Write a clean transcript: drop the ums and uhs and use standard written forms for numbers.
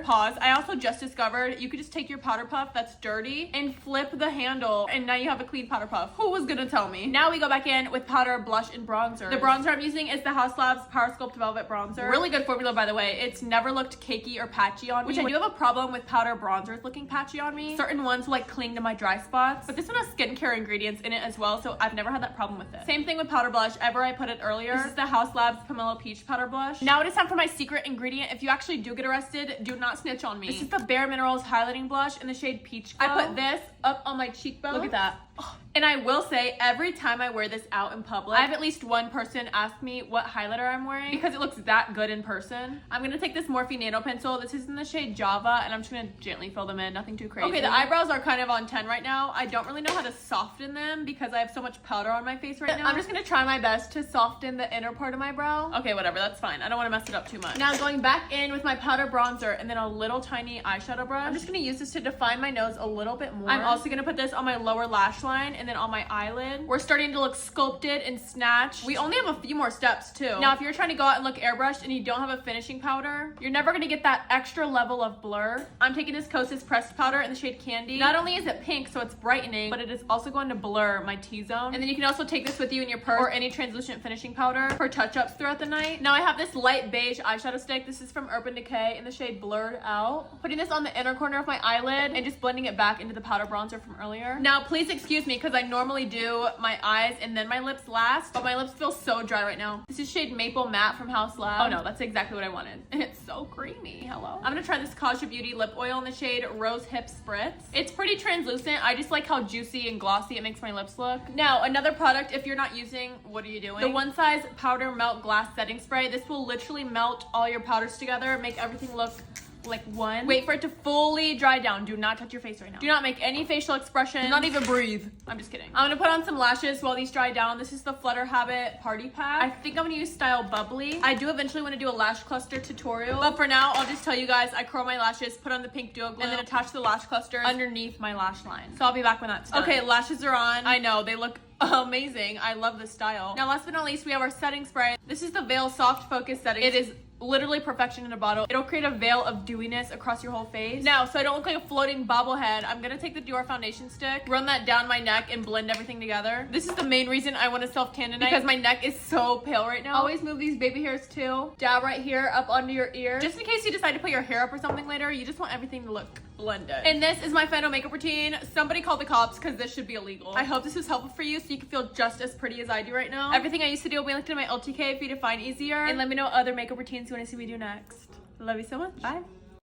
pause. I also just discovered you could just take your powder puff that's dirty and flip the handle, and now you have a clean powder puff. Who was gonna tell me? Now we go back in with powder, blush, and bronzer. The bronzer I'm using is the Haus Labs Power Sculpt Velvet Bronzer. Really good formula, by the way. It's never looked cakey or patchy on me, which I do have a problem with powder bronzers looking patchy on me. Certain ones will like cling to my dry spots, but this one has skincare ingredients in it as well, so I've never had that problem with it. Same thing with powder blush. Ever I put it earlier. This is the Haus Labs Pomelo Peach Powder Blush. Now it is time for my secret ingredient. If you actually do get arrested, do not snitch on me. This is the Bare Minerals Highlighting Blush in the shade Peach Glow. I put this up on my cheekbone. Look at that. And I will say, every time I wear this out in public, I have at least one person ask me what highlighter I'm wearing because it looks that good in person. I'm gonna take this Morphe Nano Pencil. This is in the shade Java, and I'm just gonna gently fill them in, nothing too crazy. Okay, the eyebrows are kind of on 10 right now. I don't really know how to soften them because I have so much powder on my face right now. I'm just gonna try my best to soften the inner part of my brow. Okay, whatever, that's fine. I don't wanna mess it up too much. Now going back in with my powder bronzer and then a little tiny eyeshadow brush. I'm just gonna use this to define my nose a little bit more. I'm also gonna put this on my lower lash line and then on my eyelid. We're starting to look sculpted and snatched. We only have a few more steps too. Now, if you're trying to go out and look airbrushed and you don't have a finishing powder, you're never gonna get that extra level of blur. I'm taking this Kosas pressed powder in the shade Candy. Not only is it pink, so it's brightening, but it is also going to blur my T-zone. And then you can also take this with you in your purse or any translucent finishing powder for touch-ups throughout the night. Now I have this light beige eyeshadow stick. This is from Urban Decay in the shade Blurred Out. Putting this on the inner corner of my eyelid and just blending it back into the powder bronzer from earlier. Now, please excuse me because I normally do my eyes and then my lips last, but my lips feel so dry right now. This is shade Maple Matte from Haus Labs. Oh no, that's exactly what I wanted. It's so creamy. Hello. I'm gonna try this Kaja Beauty lip oil in the shade Rose Hip Spritz. It's pretty translucent. I just like how juicy and glossy it makes my lips look. Now, another product, if you're not using, what are you doing? The One Size Powder Melt Glass Setting Spray. This will literally melt all your powders together, make everything look like one. Wait for it to fully dry down. Do not touch your face right now. Do not make any facial expression. Do not even breathe. I'm just kidding. I'm gonna put on some lashes while these dry down. This is the Flutter Habit Party Pack. I think I'm gonna use Style Bubbly. I do eventually want to do a lash cluster tutorial, but for now, I'll just tell you guys, I curl my lashes, put on the pink Duo Glow, and then attach the lash cluster underneath my lash line. So I'll be back when that's done. Okay, lashes are on. I know, they look amazing. I love the style. Now, last but not least, we have our setting spray. This is the Veil Soft Focus Setting. It is literally perfection in a bottle. It'll create a veil of dewiness across your whole face. Now, so I don't look like a floating bobblehead, I'm gonna take the Dior foundation stick, run that down my neck, and blend everything together. This is the main reason I want to self-tan tonight because my neck is so pale right now. Always move these baby hairs too. Dab right here up under your ear. Just in case you decide to put your hair up or something later, you just want everything to look blended. And this is my final makeup routine. Somebody call the cops because this should be illegal. I hope this was helpful for you so you can feel just as pretty as I do right now. Everything I used to do will be linked in my LTK for you to find easier. And let me know what other makeup routines you want to see me do next. Love you so much. Bye.